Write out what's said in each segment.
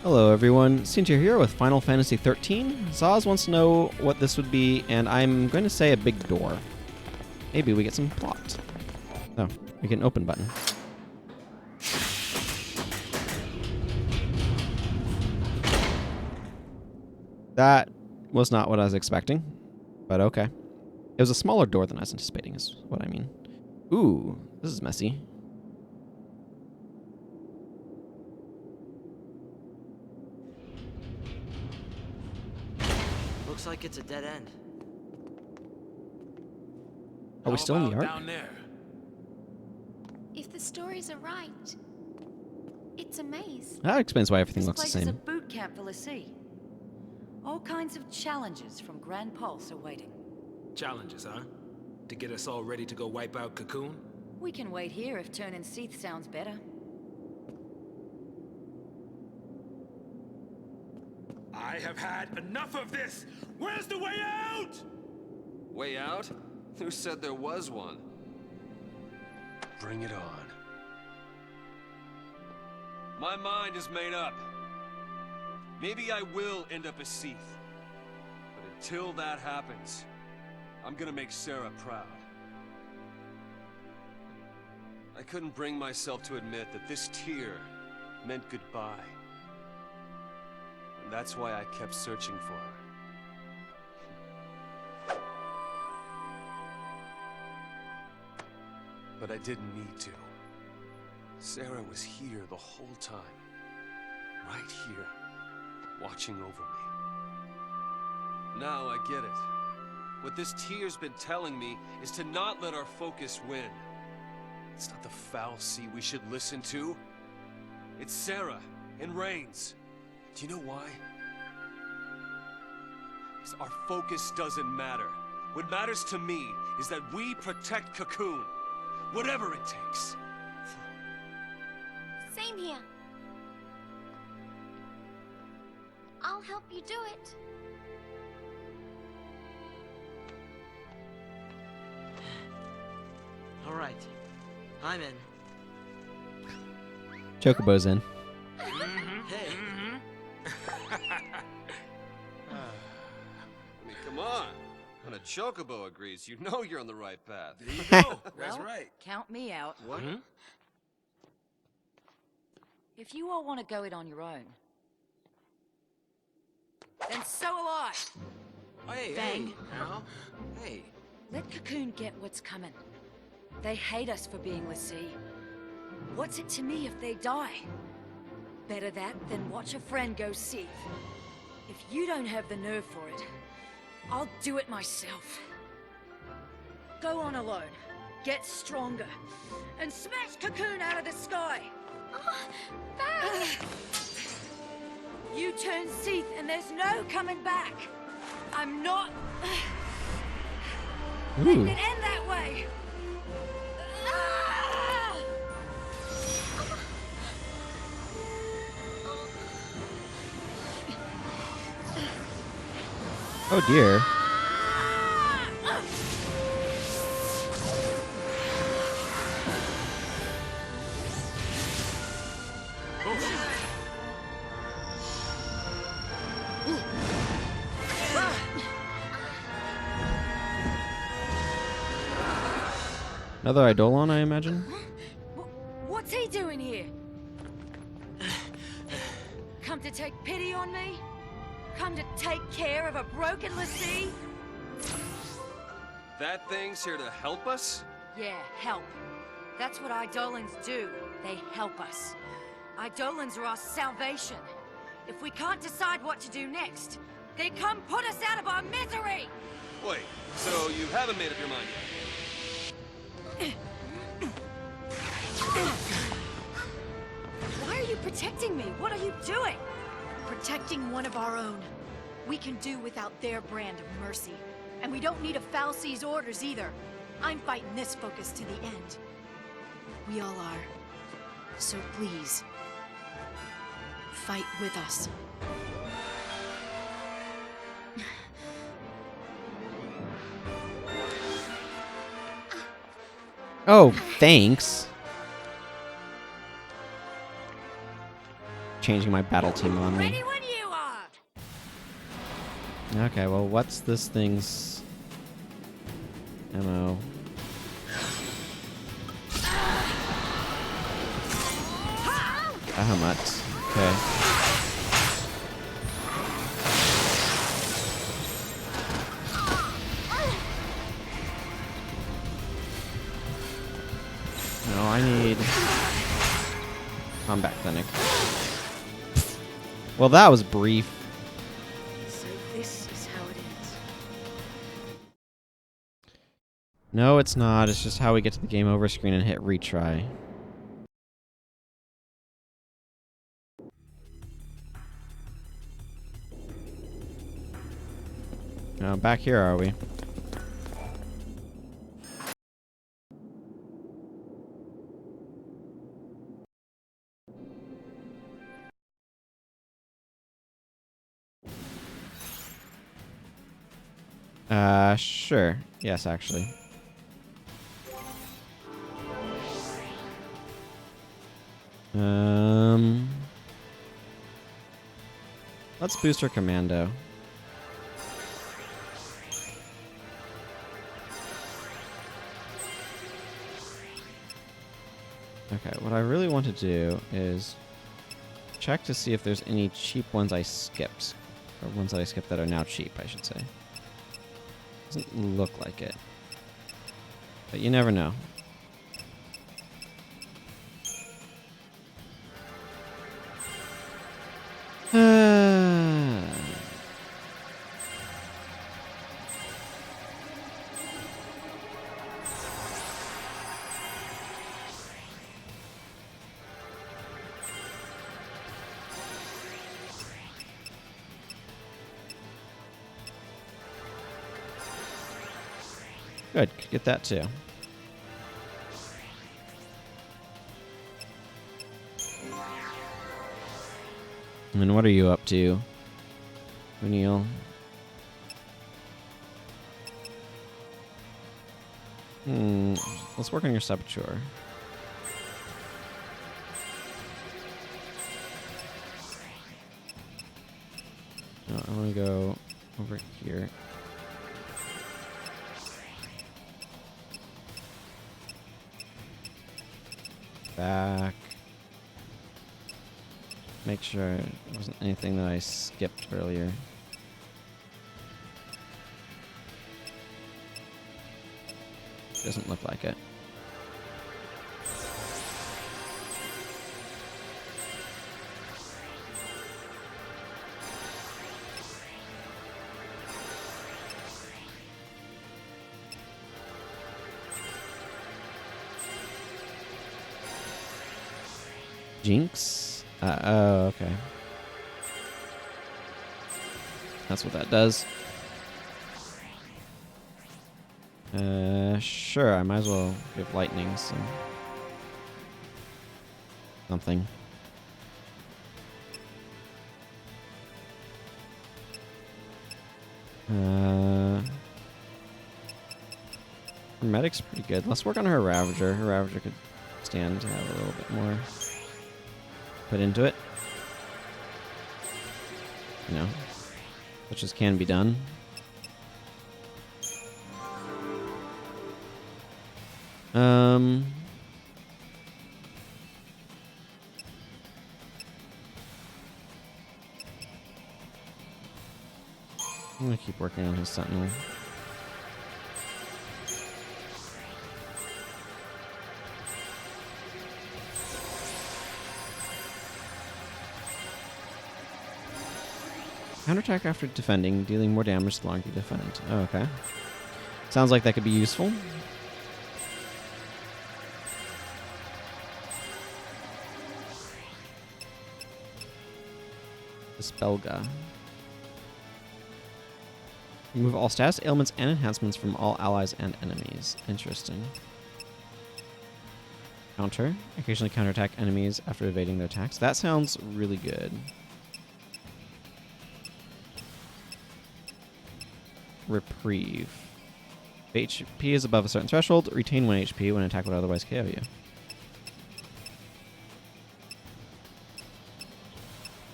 Hello everyone, Sientir here with Final Fantasy XIII. Zaz wants to know what this would be, and I'm going to say a big door. Maybe we get some plot. Oh, we get an open button. That was not what I was expecting, but okay. It was a smaller door than I was anticipating is what I mean. Ooh, this is messy. Looks like it's a dead end. Are we still in the ark? Down there? If the stories are right, it's a maze. That explains why everything looks the This place is a same. boot camp for fal'Cie. All kinds of challenges from Gran Pulse are waiting. Challenges, huh? To get us all ready to go wipe out Cocoon? We can wait here if turning XIII sounds better. I have had enough of this! Where's the way out? Way out? Who said there was one? Bring it on. My mind is made up. Maybe I will end up as XIII. But until that happens, I'm gonna make Sarah proud. I couldn't bring myself to admit that this tear meant goodbye. And that's why I kept searching for her. But I didn't need to. Sarah was here the whole time. Right here. Watching over me. Now I get it. What this tear's been telling me is to not let our focus win. It's not the fal'Cie we should listen to. It's Sarah and Reigns. Do you know why? Because our focus doesn't matter. What matters to me is that we protect Cocoon. Whatever it takes. Same here. I'll help you do it. All right, I'm in. Chocobo's in. Hey, I mean, come on. When a chocobo agrees, you know you're on the right path. There you go. That's Well, right. Count me out. What? If you all want to go it on your own, then so will I. Hey, Bang. hey, now. Hey. Let Cocoon get what's coming. They hate us for being fal'Cie. What's it to me if they die? Better that than watch a friend go XIII. If you don't have the nerve for it, I'll do it myself. Go on alone, get stronger, and smash Cocoon out of the sky! Bang! You turn XIII and there's no coming back! I'm not... letting Ooh. it end that way! Ah! Oh dear. Another Eidolon, I imagine? What's he doing here? Come to take pity on me? Come to take care of a broken fal'Cie? That thing's here to help us? Yeah, help. That's what Eidolons do. They help us. Eidolons are our salvation. If we can't decide what to do next, they come put us out of our misery! Wait, so you haven't made up your mind yet? Why are you protecting me? What are you doing? Protecting one of our own. We can do without their brand of mercy. And we don't need a fal'Cie's orders either. I'm fighting this focus to the end. We all are. So please, fight with us. Oh, thanks. changing my battle team on me. Ready when you are! Okay, well, what's this thing's MO? Bahamut. Okay. No, I need combat clinic. Well, that was brief. So this is how it ends. No, it's not. It's just how we get to the game over screen and hit retry. Back here, are we? Sure. Yes, actually. Let's boost our commando. Okay, what I really want to do is check to see if there's any cheap ones I skipped. Or ones that I skipped that are now cheap, I should say. Doesn't look like it. But you never know. Good, could get that too. And what are you up to, O'Neill? Let's work on your saboteur. No, I want to go over here. Back. Make sure there wasn't anything that I skipped earlier. Doesn't look like it. Jinx? Oh, okay. That's what that does. Sure, I might as well give lightning something. Her medic's pretty good. Let's work on her Ravager. Her Ravager could stand to have a little bit more put into it. You know, such as can be done. I'm gonna keep working on his Sentinel. Counterattack after defending, dealing more damage the longer you defend. Oh, okay. Sounds like that could be useful. Spelga. Remove all status, ailments, and enhancements from all allies and enemies. Interesting. Counter. Occasionally counterattack enemies after evading their attacks. That sounds really good. Reprieve. If HP is above a certain threshold, retain 1 HP when an attack would otherwise KO you.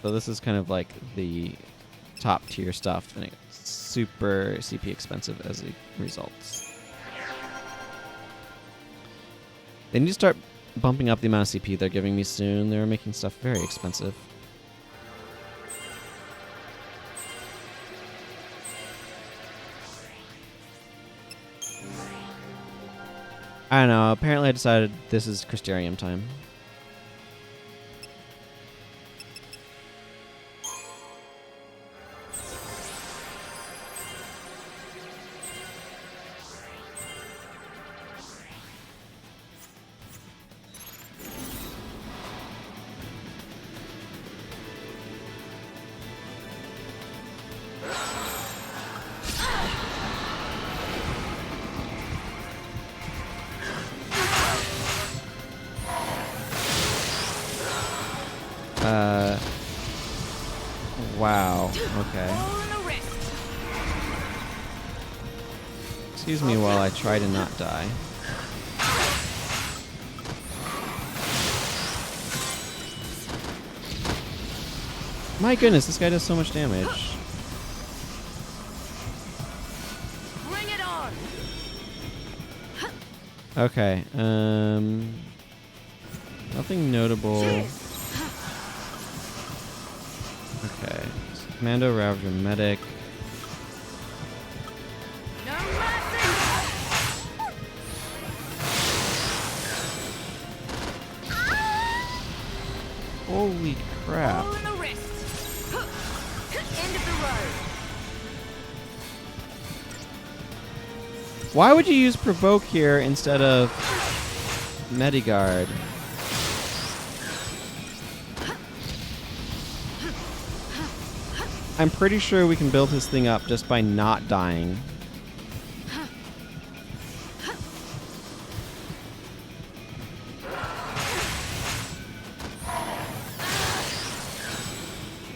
So this is kind of like the top tier stuff, and it's super CP expensive as a result. They need to start bumping up the amount of CP they're giving me soon. They're making stuff very expensive. I don't know. Apparently I decided this is Crystarium time. Wow. Okay. Excuse me while I try to not die. My goodness, this guy does so much damage. Bring it on. Okay. Nothing notable. Okay. Commando, Ravager, Medic. No mercy. Holy crap. All in the wrist. End of the road. Why would you use Provoke here instead of Medigard? I'm pretty sure we can build this thing up just by not dying.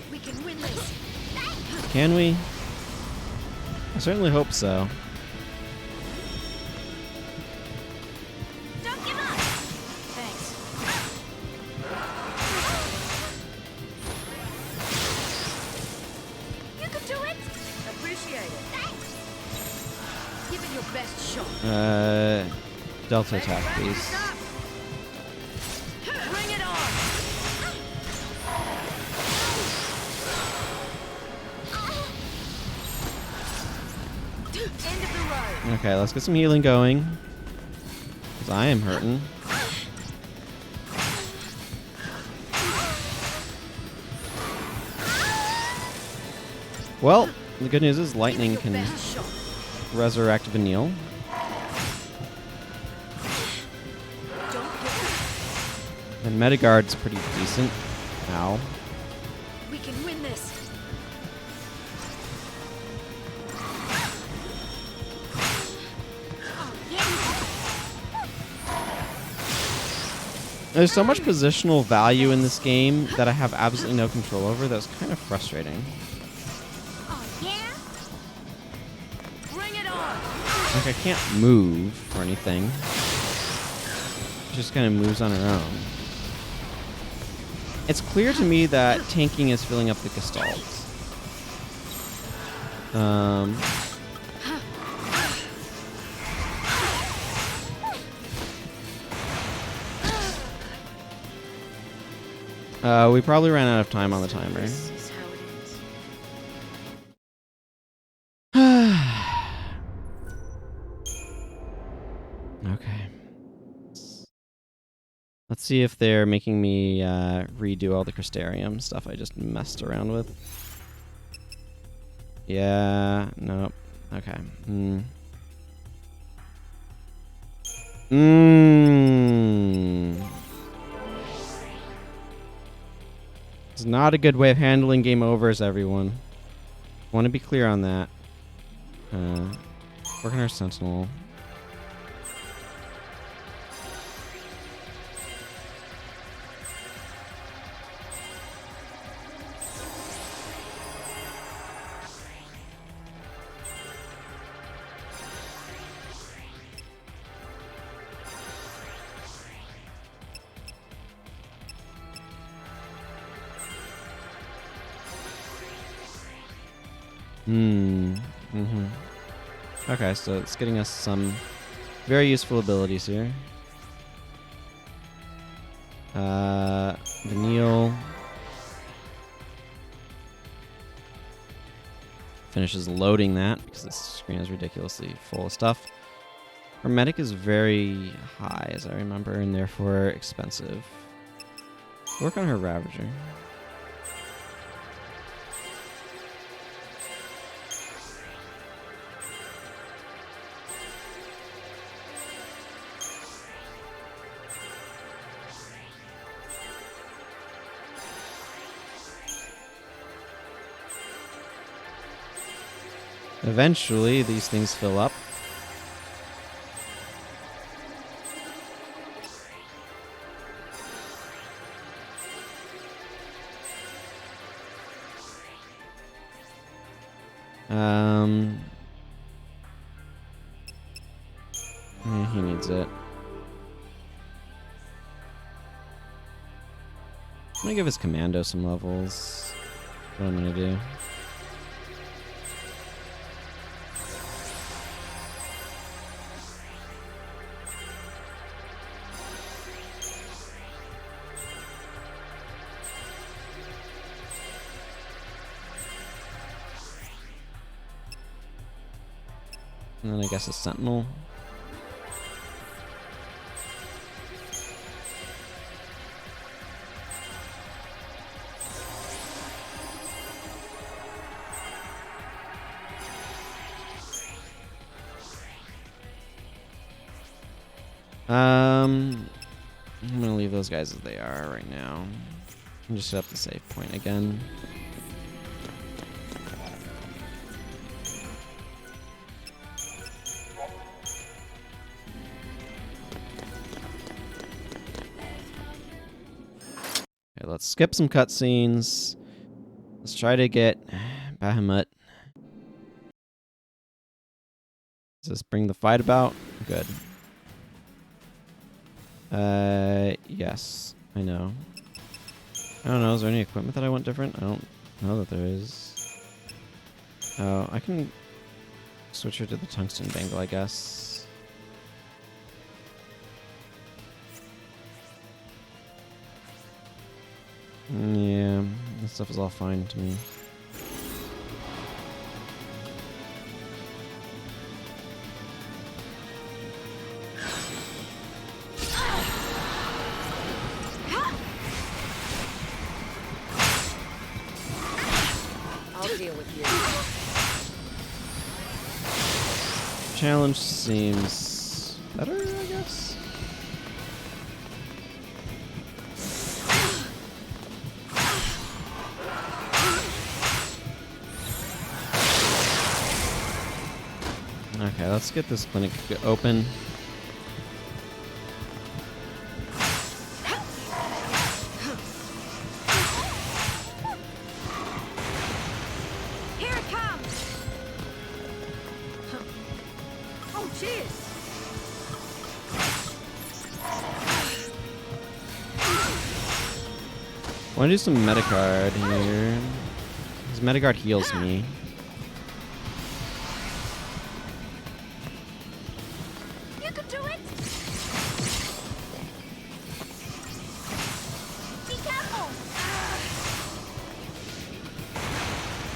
We can win this. Can we? I certainly hope so. Don't give up. Thanks. You can do it. Appreciate it. Thanks. Give it your best shot. Delta attack, please. Bring it on. End of the road. Okay, let's get some healing going. Because I am hurting. Well, the good news is lightning Give it your can best shot. resurrect Vanille. Don't give And Medigard's pretty decent. Ow. up. We can win this. There's so much positional value in this game that I have absolutely no control over. That's kind of frustrating. Oh yeah. Bring it on. Like, I can't move or anything. She just kind of moves on her own. It's clear to me that tanking is filling up the Gestalt. We probably ran out of time on the timer. This is how it is. Okay. Let's see if they're making me redo all the Crystarium stuff I just messed around with. Yeah, nope. Okay. It's not a good way of handling game overs, everyone. Want to be clear on that. Working our Sentinel. Mm-hmm. Okay, so it's getting us some very useful abilities here. Vanille finishes loading that because this screen is ridiculously full of stuff. Hermetic is very high, as I remember, and therefore expensive. Work on her Ravager. Eventually, these things fill up. Yeah, he needs it. I'm gonna give his commando some levels. That's what I'm gonna do. And then I guess a Sentinel. I'm gonna leave those guys as they are right now. And just set up the save point again. Okay, let's skip some cutscenes. Let's try to get Bahamut. Does this bring the fight about? Good. Yes, I know. I don't know, is there any equipment that I want different? I don't know that there is. Oh, I can switch her to the tungsten bangle, I guess. Yeah, this stuff is all fine to me. Challenge seems better, I guess. Okay, let's get this clinic open. I want to do some Metagard here. Because Metagard heals me. You can do it! Be careful!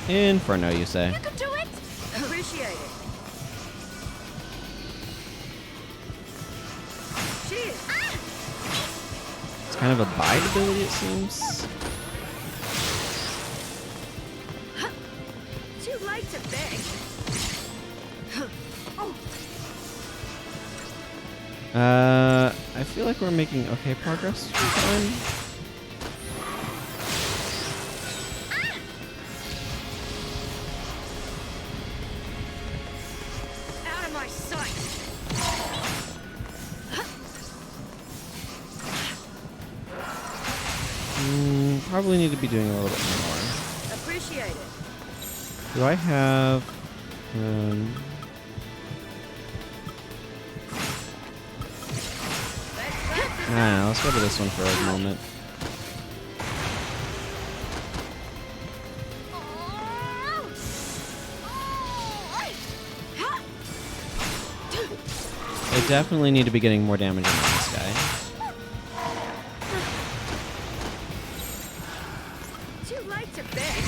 Inferno, you say? You can do it! Appreciate it. Cheers. It's kind of a bite ability, it seems. Too late to beg. I feel like we're making okay progress this time. Out of my sight. Probably need to be doing a little bit more. Appreciate it. Do I have... let's go to this one for a moment. I definitely need to be getting more damage in on this guy. Too light to beg.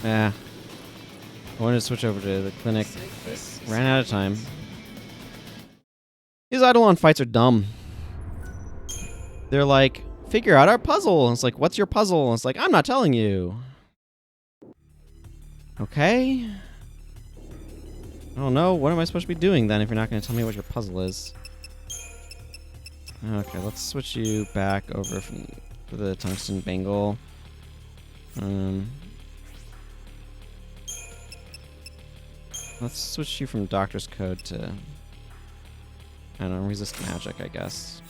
Yeah. I wanted to switch over to the clinic, but ran out of time. These Eidolon fights are dumb. They're like, figure out our puzzle. And it's like, what's your puzzle? And it's like, I'm not telling you. Okay. I don't know. What am I supposed to be doing then if you're not going to tell me what your puzzle is? Okay, let's switch you back over from the tungsten bangle. Let's switch you from Doctor's Code to, I don't know, resist magic, I guess.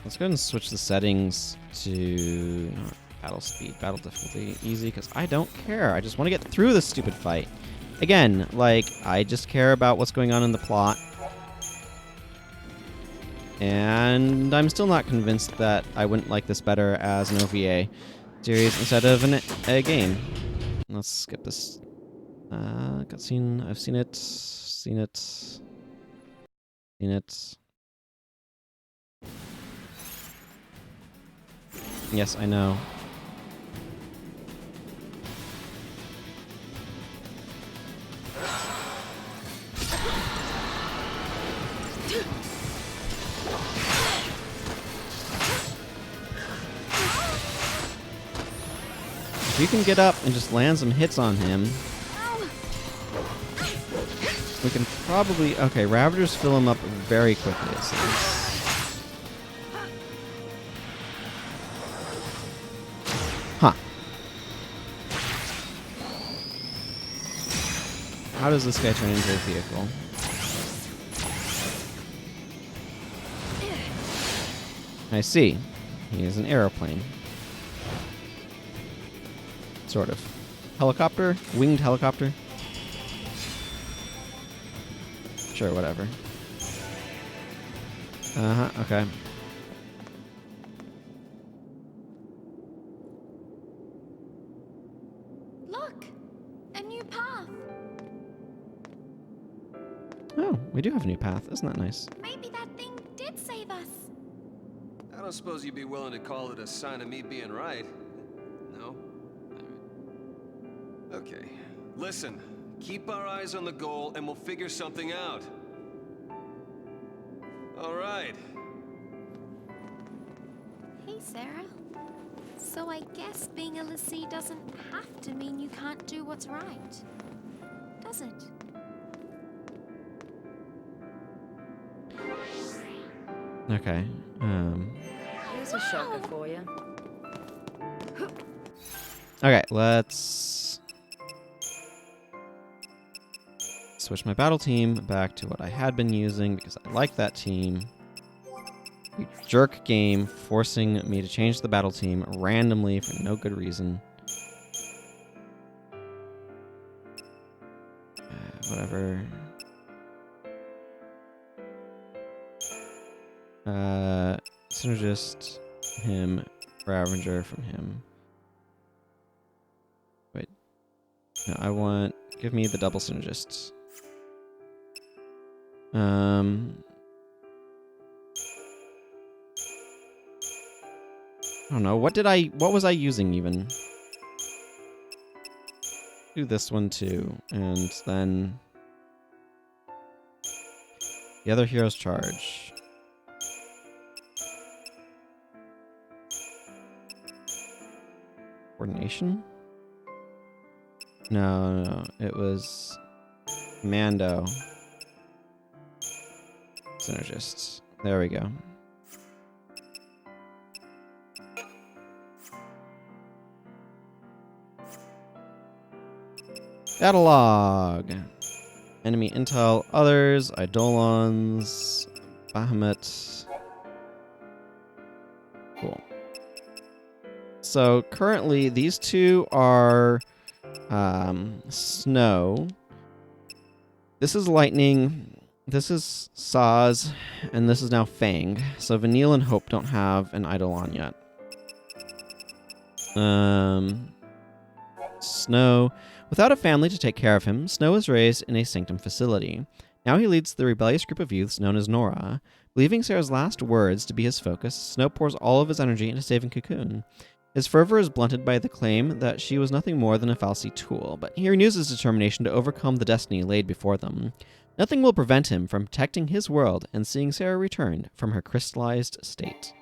Let's go ahead and switch the settings to not battle speed, battle difficulty, easy, because I don't care. I just want to get through this stupid fight. Again, like, I just care about what's going on in the plot. And I'm still not convinced that I wouldn't like this better as an OVA series instead of a game. Let's skip this cutscene. I've seen it. Seen it. Seen it. Yes, I know. If you can get up and just land some hits on him, we can probably... Okay, Ravagers fill him up very quickly, it seems. Huh. How does this guy turn into a vehicle? I see. He is an aeroplane. Sort of. Helicopter? Winged helicopter? Sure, whatever. Uh-huh, okay. Look! A new path! Oh, we do have a new path. Isn't that nice? Maybe that thing did save us. I don't suppose you'd be willing to call it a sign of me being right. No? Okay. Listen, keep our eyes on the goal and we'll figure something out. All right. Hey, Sarah. So I guess being a LaCie doesn't have to mean you can't do what's right, does it? Okay. Here's a shocker for you. Okay, let's switch my battle team back to what I had been using because I like that team. You jerk game forcing me to change the battle team randomly for no good reason. Whatever. Synergist, him, Ravager from him. Wait. No, I want... Give me the double synergist. I don't know. What was I using even? Do this one too. And then the other hero's charge. Coordination? No, it was Mando. Synergists. There we go. Battle log. Enemy intel, others, Eidolons, Bahamut. Cool. So currently, these two are Snow. This is Lightning. This is Saz, and this is now Fang. So Vanille and Hope don't have an Eidolon yet. Snow. Without a family to take care of him, Snow was raised in a sanctum facility. Now he leads the rebellious group of youths known as Nora. Believing Sarah's last words to be his focus, Snow pours all of his energy into saving Cocoon. His fervor is blunted by the claim that she was nothing more than a fal'Cie tool, but he renews his determination to overcome the destiny laid before them. Nothing will prevent him from protecting his world and seeing Sarah returned from her crystallized state.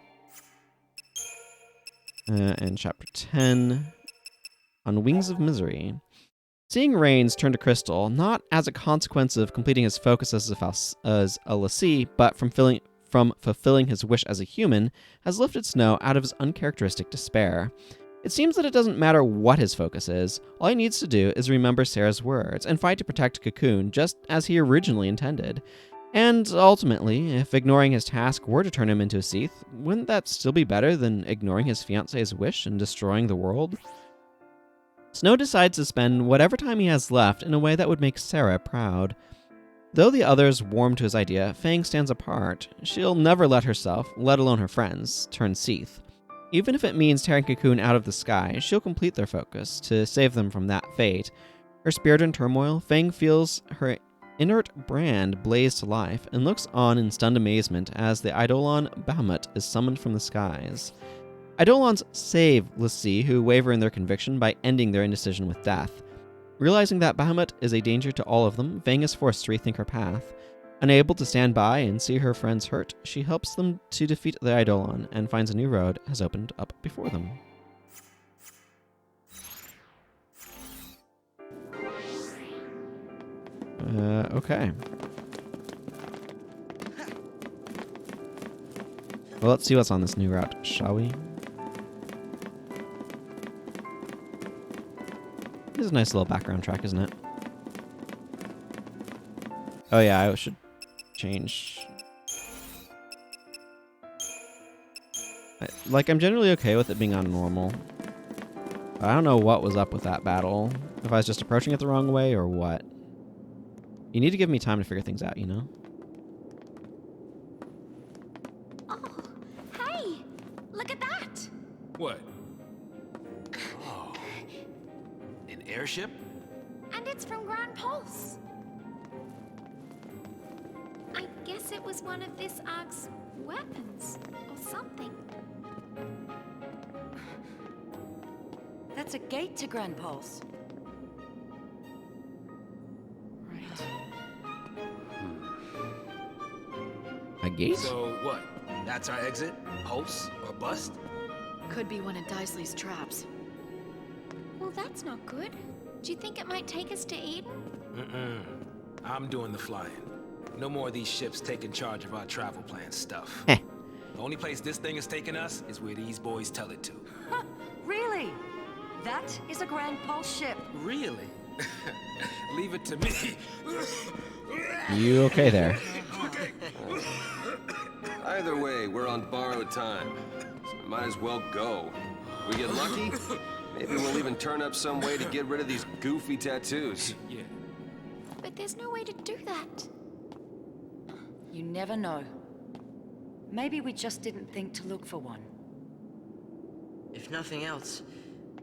And Chapter 10, On Wings of Misery. Seeing Rains turn to crystal, not as a consequence of completing his focus as a fal'Cie, but from fulfilling his wish as a human, has lifted Snow out of his uncharacteristic despair. It seems that it doesn't matter what his focus is. All he needs to do is remember Sarah's words and fight to protect Cocoon just as he originally intended. And ultimately, if ignoring his task were to turn him into a Sientir, wouldn't that still be better than ignoring his fiancée's wish and destroying the world? Snow decides to spend whatever time he has left in a way that would make Sarah proud. Though the others warm to his idea, Fang stands apart. She'll never let herself, let alone her friends, turn Sientir. Even if it means tearing Cocoon out of the sky, she'll complete their focus to save them from that fate. Her spirit in turmoil, Fang feels her inert brand blaze to life and looks on in stunned amazement as the Eidolon Bahamut is summoned from the skies. Eidolons save fal'Cie, who waver in their conviction by ending their indecision with death. Realizing that Bahamut is a danger to all of them, Fang is forced to rethink her path. Unable to stand by and see her friends hurt, she helps them to defeat the Eidolon and finds a new road has opened up before them. Okay. Well, let's see what's on this new route, shall we? This is a nice little background track, isn't it? Oh yeah, I should change. I'm generally okay with it being on normal. But I don't know what was up with that battle. If I was just approaching it the wrong way or what. You need to give me time to figure things out, you know? Oh, hey! Look at that! What? Oh. An airship? And it's from Gran Pulse. I guess it was one of this Ark's weapons, or something. That's a gate to Gran Pulse. A gate? So what? That's our exit? Pulse or bust? Could be one of Daisley's traps. Well, that's not good. Do you think it might take us to Eden? I'm doing the flying. No more of these ships taking charge of our travel plan stuff. Heh. The only place this thing is taking us is where these boys tell it to. Huh, really? That is a Gran Pulse ship. Really? Leave it to me. You okay there? Either way, we're on borrowed time. So we might as well go. We get lucky, maybe we'll even turn up some way to get rid of these goofy tattoos. Yeah. But there's no way to do that. You never know. Maybe we just didn't think to look for one. If nothing else,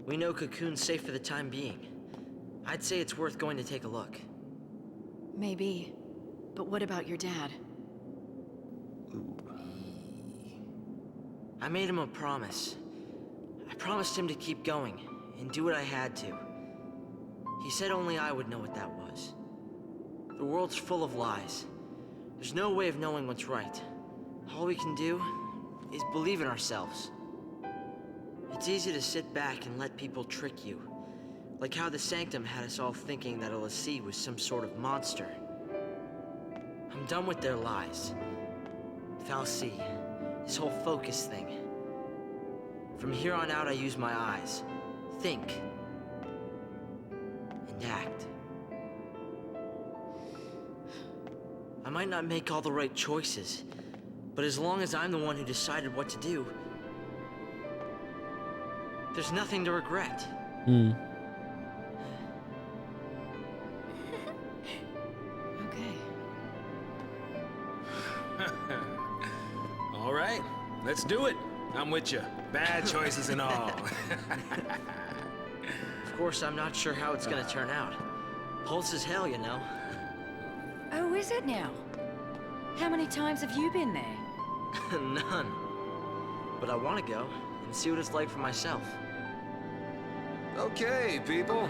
we know Cocoon's safe for the time being. I'd say it's worth going to take a look. Maybe. But what about your dad? I made him a promise. I promised him to keep going and do what I had to. He said only I would know what that was. The world's full of lies. There's no way of knowing what's right. All we can do is believe in ourselves. It's easy to sit back and let people trick you. Like how the Sanctum had us all thinking that fal'Cie was some sort of monster. I'm done with their lies. fal'Cie, this whole focus thing. From here on out, I use my eyes. Think. And act. I might not make all the right choices, but as long as I'm the one who decided what to do, There's nothing to regret. Hmm. Okay. All right, let's do it. I'm with you. Bad choices and all. Of course, I'm not sure how it's gonna turn out. Pulse is hell, you know. Oh, is it now? How many times have you been there? None. But I want to go and see what it's like for myself. Okay, people.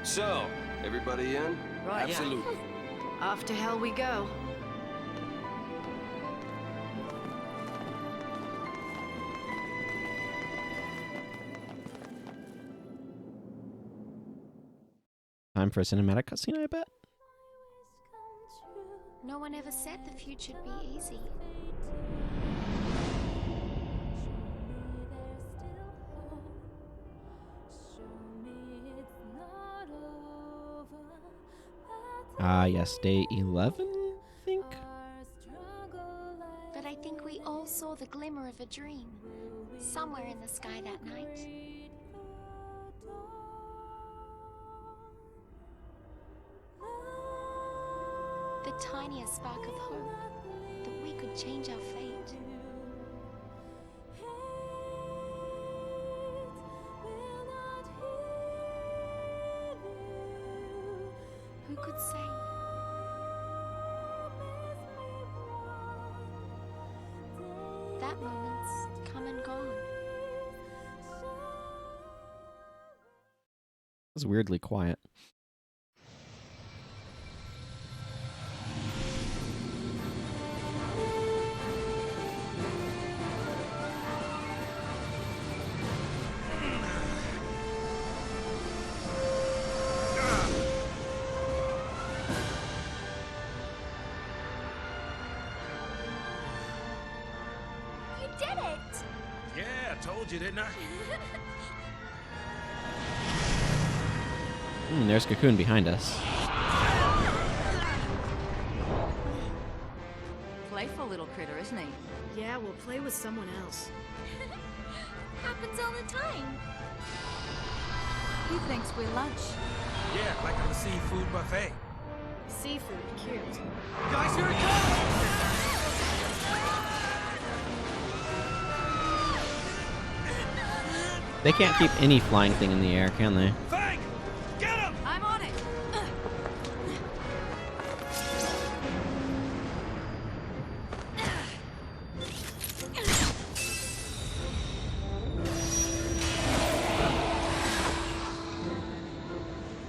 So, everybody in? Right. Absolutely. Off to hell we go. Time for a cinematic cutscene, I bet. No one ever said the future'd be easy. Ah, yes, day 11, I think. But I think we all saw the glimmer of a dream somewhere in the sky that night. The tiniest spark of hope that we could change our fate. Who could say? That moment's come and gone. It was weirdly quiet. You did it! Yeah, I told you, didn't I? There's Cocoon behind us. Playful little critter, isn't he? Yeah, we'll play with someone else. Happens all the time. He thinks we're lunch. Yeah, like on the seafood buffet. Seafood, cute. Guys, here it comes! They can't keep any flying thing in the air, can they? Fang! Get him! I'm on it!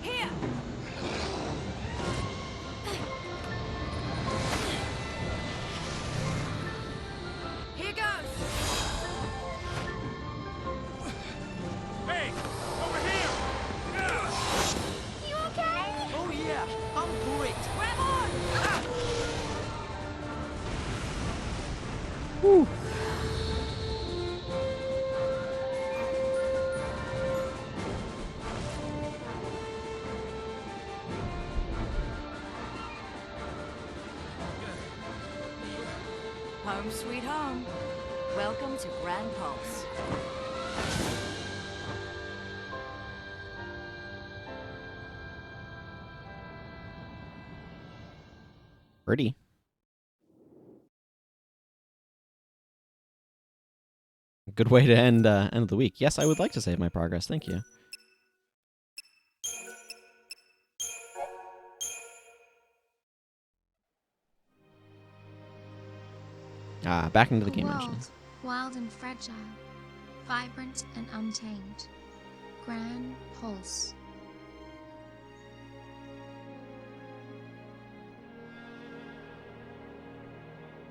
Here! Here goes! Hey, over here! You okay? Oh yeah, I'm great. Grab on! Whew. Home sweet home. Welcome to Gran Pulse. Pretty. Good way to end of the week. Yes, I would like to save my progress. Thank you. Back into the game engine. World, wild and fragile, vibrant and untamed. Gran Pulse.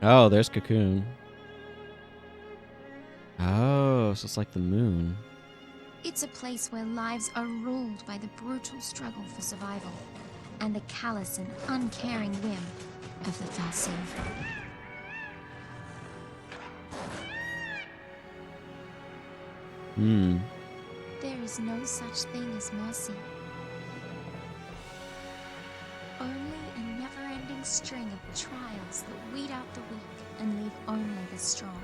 Oh, there's Cocoon. Oh, so it's like the moon. It's a place where lives are ruled by the brutal struggle for survival and the callous and uncaring whim of the fal'Cie. There is no such thing as mercy. Only a never-ending long string of trials that weed out the weak and leave only the strong.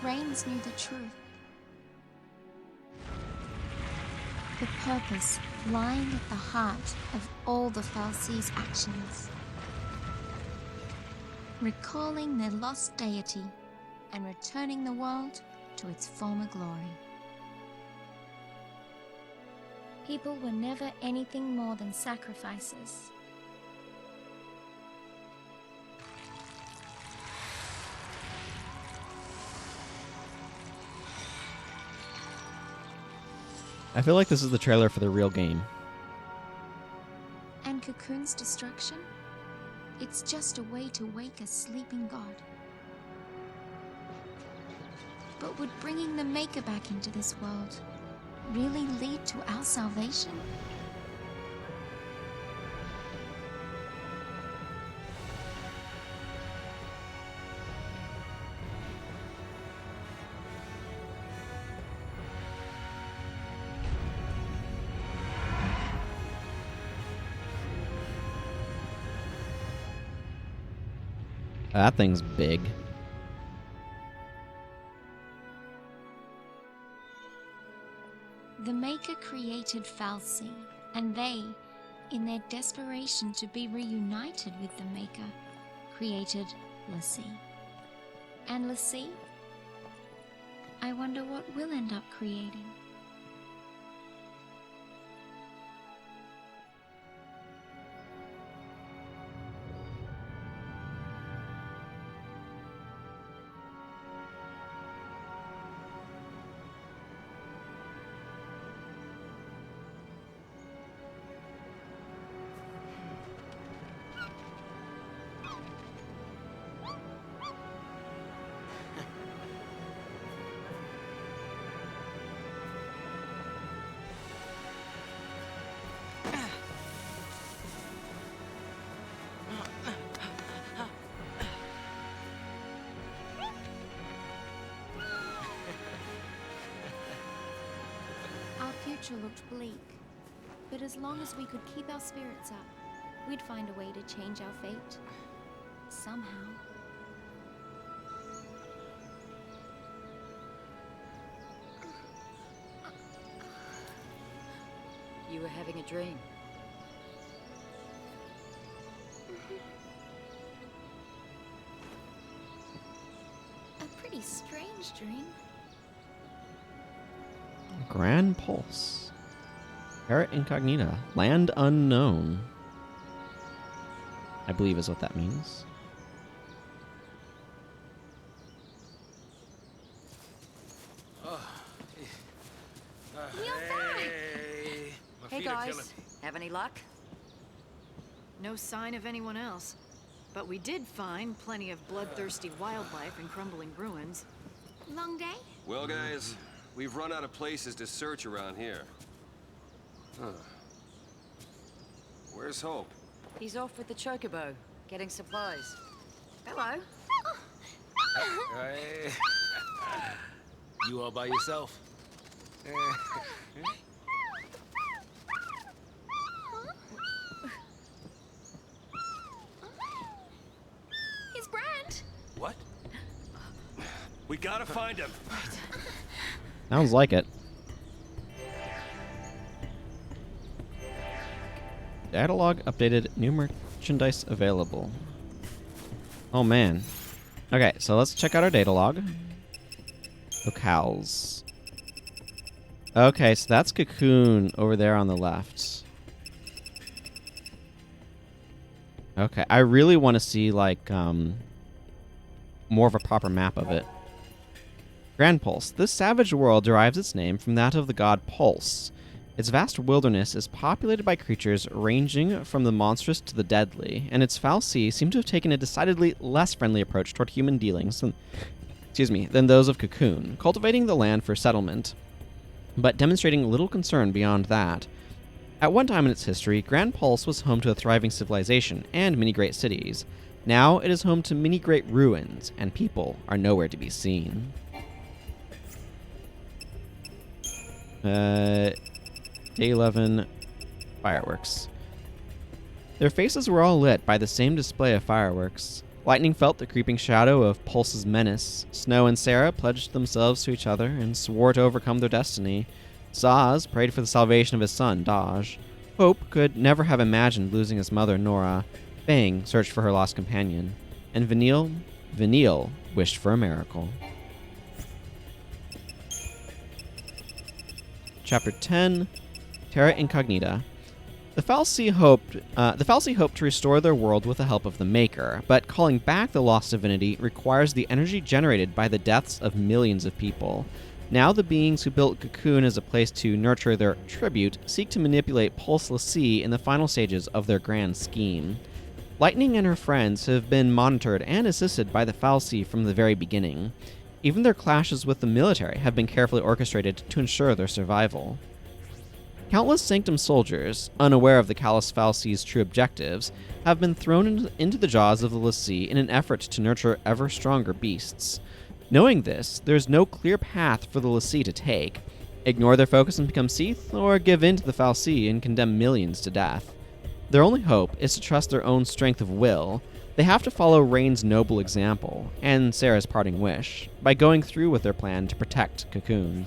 Reigns knew the truth. The purpose lying at the heart of all the fal'Cie's actions. Recalling their lost deity and returning the world to its former glory. People were never anything more than sacrifices. I feel like this is the trailer for the real game. And Cocoon's destruction? It's just a way to wake a sleeping god. But would bringing the Maker back into this world really lead to our salvation? That thing's big. The Maker created fal'Cie, and they, in their desperation to be reunited with the Maker, created fal'Cie. And fal'Cie? I wonder what we'll end up creating. Future looked bleak, but as long as we could keep our spirits up, we'd find a way to change our fate. Somehow. You were having a dream. A pretty strange dream. Gran Pulse. Terra Incognita. Land unknown. I believe is what that means. Hey guys, have any luck? No sign of anyone else. But we did find plenty of bloodthirsty wildlife in crumbling ruins. Long day? Well, guys, we've run out of places to search around here. Huh. Where's Hope? He's off with the chocobo, getting supplies. Hello. Hey. You all by yourself? He's Brand. What? We gotta find him. Sounds like it. Datalog updated. New merchandise available. Oh man. Okay, so let's check out our datalog. Locales. Okay, so that's Cocoon over there on the left. Okay, I really want to see like more of a proper map of it. Gran Pulse. This savage world derives its name from that of the god Pulse. Its vast wilderness is populated by creatures ranging from the monstrous to the deadly, and its fal'Cie seem to have taken a decidedly less friendly approach toward human dealings than those of Cocoon, cultivating the land for settlement, but demonstrating little concern beyond that. At one time in its history, Gran Pulse was home to a thriving civilization and many great cities. Now it is home to many great ruins, and people are nowhere to be seen. Day 11 fireworks. Their faces were all lit by the same display of fireworks. Lightning felt the creeping shadow of Pulse's menace. Snow and Sarah pledged themselves to each other and swore to overcome their destiny. Zaz prayed for the salvation of his son, Daj. Hope could never have imagined losing his mother, Nora. Fang searched for her lost companion. And Vanille wished for a miracle. Chapter 10, Terra Incognita. The fal'Cie hoped to restore their world with the help of the Maker, but calling back the lost divinity requires the energy generated by the deaths of millions of people. Now the beings who built Cocoon as a place to nurture their tribute seek to manipulate fal'Cie in the final stages of their grand scheme. Lightning and her friends have been monitored and assisted by the fal'Cie from the very beginning. Even their clashes with the military have been carefully orchestrated to ensure their survival. Countless Sanctum soldiers, unaware of the callous fal'Cie's true objectives, have been thrown into the jaws of the l'Cie in an effort to nurture ever stronger beasts. Knowing this, there is no clear path for the l'Cie to take: ignore their focus and become Seath, or give in to the fal'Cie and condemn millions to death. Their only hope is to trust their own strength of will. They have to follow Rain's noble example, and Sarah's parting wish, by going through with their plan to protect Cocoon.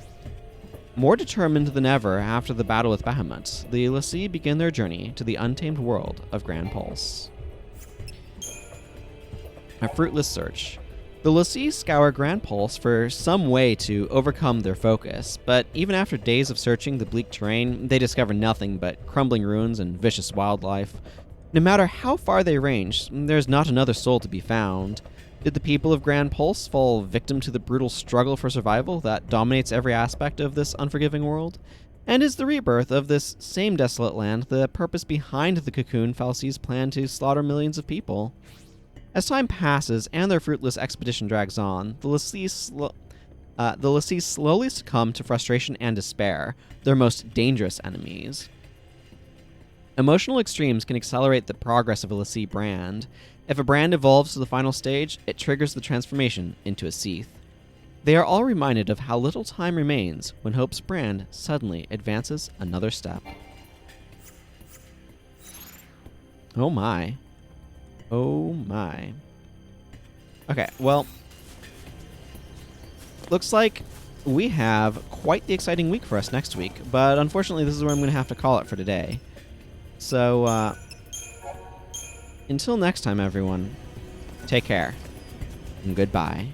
More determined than ever after the battle with Bahamut, the l'Cie begin their journey to the untamed world of Gran Pulse. A fruitless search. The l'Cie scour Gran Pulse for some way to overcome their focus, but even after days of searching the bleak terrain, they discover nothing but crumbling ruins and vicious wildlife. No matter how far they range, there's not another soul to be found. Did the people of Gran Pulse fall victim to the brutal struggle for survival that dominates every aspect of this unforgiving world? And is the rebirth of this same desolate land the purpose behind the Cocoon fal'Cie's plan to slaughter millions of people? As time passes and their fruitless expedition drags on, the l'Cie slowly succumb to frustration and despair, their most dangerous enemies. Emotional extremes can accelerate the progress of a l'Cie brand. If a brand evolves to the final stage, it triggers the transformation into a Seath. They are all reminded of how little time remains when Hope's brand suddenly advances another step. Oh my. Oh my. Okay, well, looks like we have quite the exciting week for us next week, but unfortunately this is where I'm going to have to call it for today. So, until next time, everyone, take care, and goodbye.